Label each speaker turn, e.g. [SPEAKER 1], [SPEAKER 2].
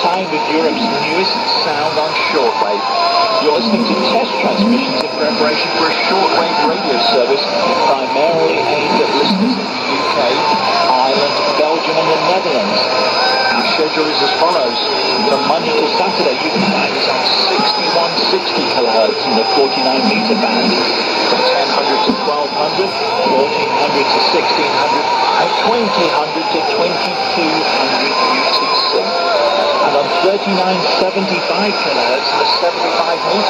[SPEAKER 1] time with Europe's newest sound on shortwave. You're listening to test transmissions in preparation for a shortwave radio service primarily aimed at listeners in the UK, Ireland, Belgium and the Netherlands. Our schedule is as follows. From Monday to Saturday you can find us on 6160 kHz in the 49 meter band, from 1000 to 1200, 1400 to 1600 and 2000 to 2200 UTC. And on 3975 kHz in the 75 meter